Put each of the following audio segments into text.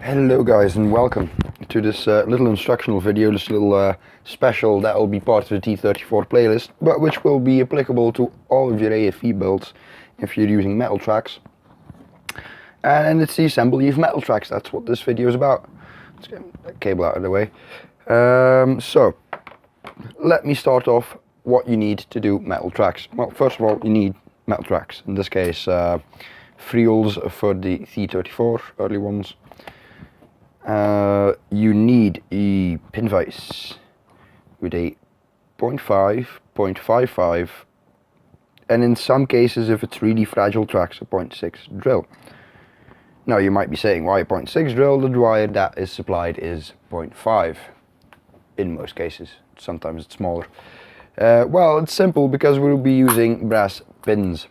Hello guys, and welcome to this little instructional video, this little special that will be part of the T34 playlist, but which will be applicable to all of your AFV builds if you're using metal tracks. And it's the assembly of metal tracks. That's what this video is about. Let's get the cable out of the way. So let me start off what you need to do metal tracks. Well, first of all, you need metal tracks. In this case, Friul's for the T34 early ones. You need a pin vise with a 0.5, 0.55, and in some cases, if it's really fragile tracks, a 0.6 drill. Now you might be saying, why a 0.6 drill? The wire that is supplied is 0.5 in most cases. Sometimes it's smaller. Well, it's simple because we'll be using brass pins.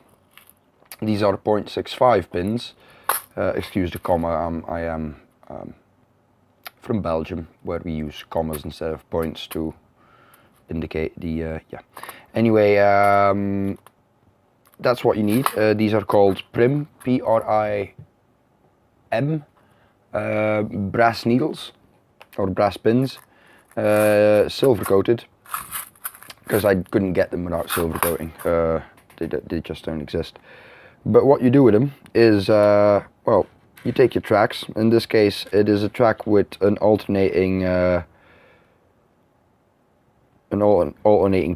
These are 0.65 pins. Excuse the comma, I am from Belgium, where we use commas instead of points to indicate the yeah. Anyway, that's what you need. These are called Prim, P-R-I-M, brass needles or brass pins, silver coated, because I couldn't get them without silver coating. They just don't exist. But what you do with them is, well, you take your tracks. In this case, it is a track with an alternating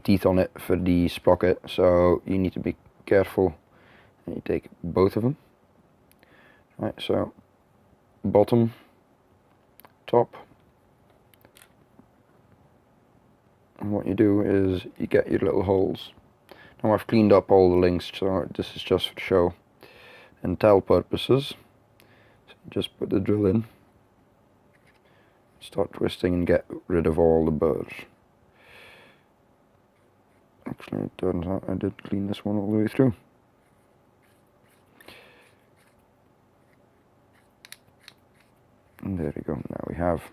teeth on it for the sprocket, so you need to be careful. And you take both of them. Right, so bottom, top, and what you do is you get your little holes. Now I've cleaned up all the links, so this is just for show and tell purposes. Just put the drill in, start twisting and get rid of all the burrs. Actually, it turns out I did clean this one all the way through. And there we go, now we have.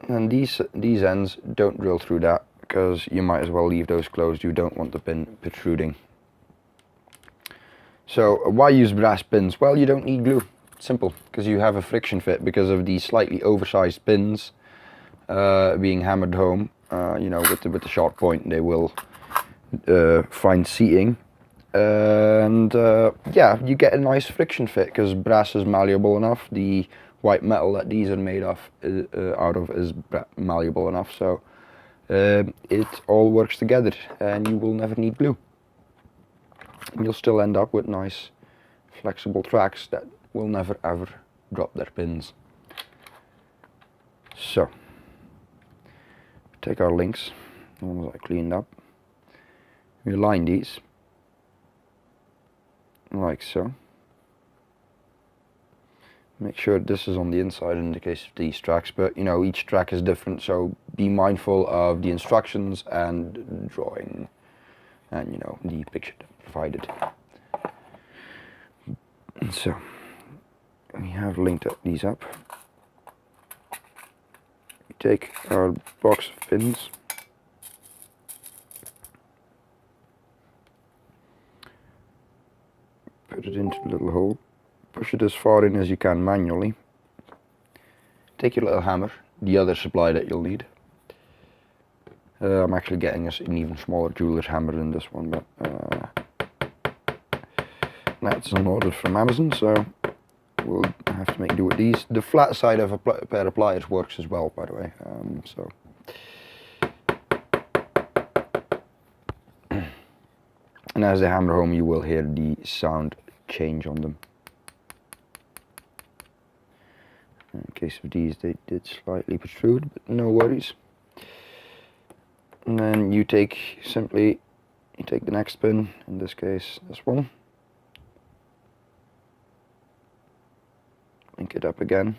And these ends, don't drill through that, because you might as well leave those closed. You don't want the pin protruding. So why use brass pins? Well, you don't need glue. Simple, because you have a friction fit because of the slightly oversized pins being hammered home. You know, with the sharp point, they will find seating, and yeah, you get a nice friction fit because brass is malleable enough. The white metal that these are made of out of is malleable enough, so it all works together, and you will never need glue. You'll still end up with nice flexible tracks that will never ever drop their pins. So, take our links, the ones I cleaned up. We line these like so. Make sure this is on the inside in the case of these tracks, but you know, each track is different, so be mindful of the instructions and drawing and you know, the picture provided. So we have linked these up. We take our box of pins, put it into the little hole, push it as far in as you can manually. Take your little hammer, the other supply that you'll need. I'm actually getting an even smaller jeweler's hammer than this one, but that's an order from Amazon, so we'll have to make do with these. The flat side of a pair of pliers works as well, by the way. So and as they hammer home, you will hear the sound change on them. In case of these, they did slightly protrude, but no worries. And then you take the next pin, in this case this one, link it up again,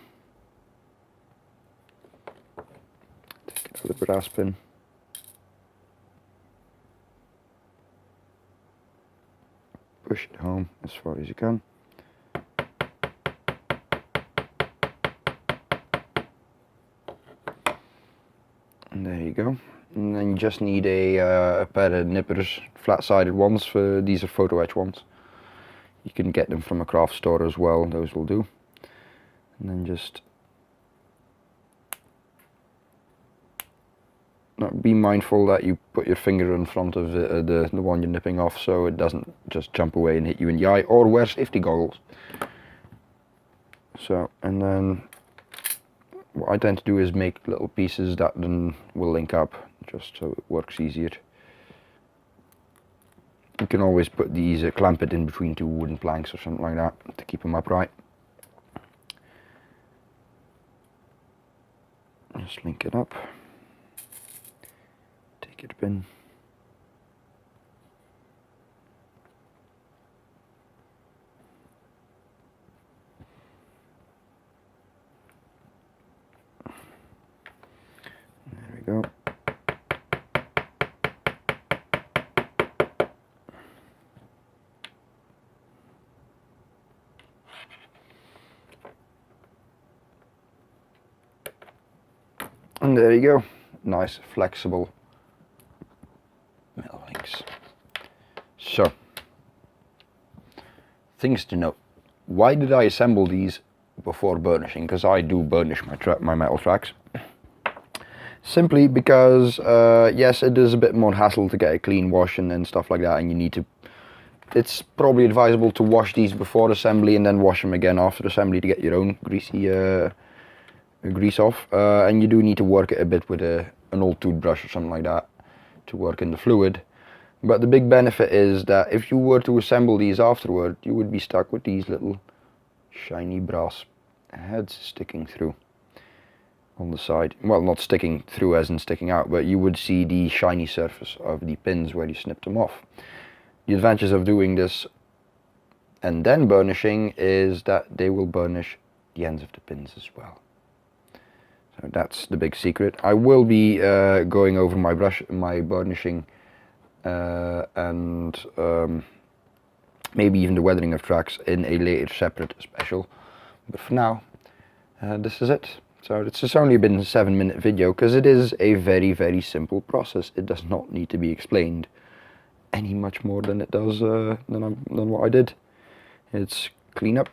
take another brass pin, push it home as far as you can, and there you go. And then you just need a pair of nippers, flat-sided ones. These are photo etch ones. You can get them from a craft store as well, those will do. And then just be mindful that you put your finger in front of the one you're nipping off, so it doesn't just jump away and hit you in the eye, or wear safety goggles. So, and then what I tend to do is make little pieces that then will link up, just so it works easier. You can always put these, clamp it in between two wooden planks or something like that to keep them upright. Just link it up. Take your pin. There we go. And there you go. Nice, flexible metal links. So, things to note. Why did I assemble these before burnishing? Because I do burnish my metal tracks. Simply because, yes, it is a bit more hassle to get a clean wash and stuff like that, and you need to. It's probably advisable to wash these before assembly and then wash them again after assembly to get your own greasy grease off. And you do need to work it a bit with an old toothbrush or something like that to work in the fluid. But the big benefit is that if you were to assemble these afterward, you would be stuck with these little shiny brass heads sticking through on the side. Well, not sticking through as in sticking out, but you would see the shiny surface of the pins where you snipped them off. The advantage of doing this and then burnishing is that they will burnish the ends of the pins as well. So that's the big secret. I will be going over my burnishing and maybe even the weathering of tracks in a later separate special. But for now, this is it. So it's just only been a 7-minute video because it is a very, very simple process. It does not need to be explained any much more than it does than what I did. It's clean up,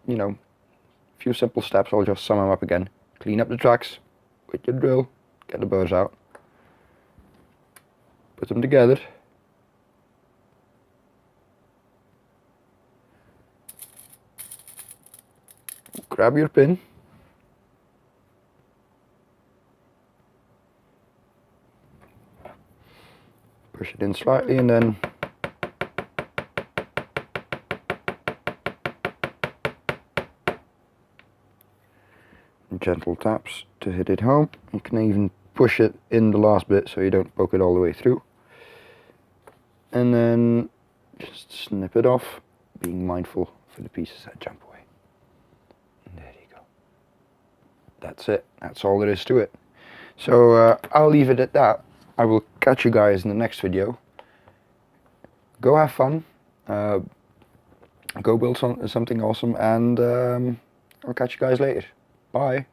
you know, a few simple steps. I'll just sum them up again. Clean up the tracks with your drill, get the burrs out, put them together, grab your pin, push it in slightly, and then gentle taps to hit it home. You can even push it in the last bit so you don't poke it all the way through. And then just snip it off, being mindful for the pieces that jump away. And there you go. That's it. That's all there is to it. So I'll leave it at that. I will catch you guys in the next video. Go have fun. Go build something awesome, and I'll catch you guys later. Bye.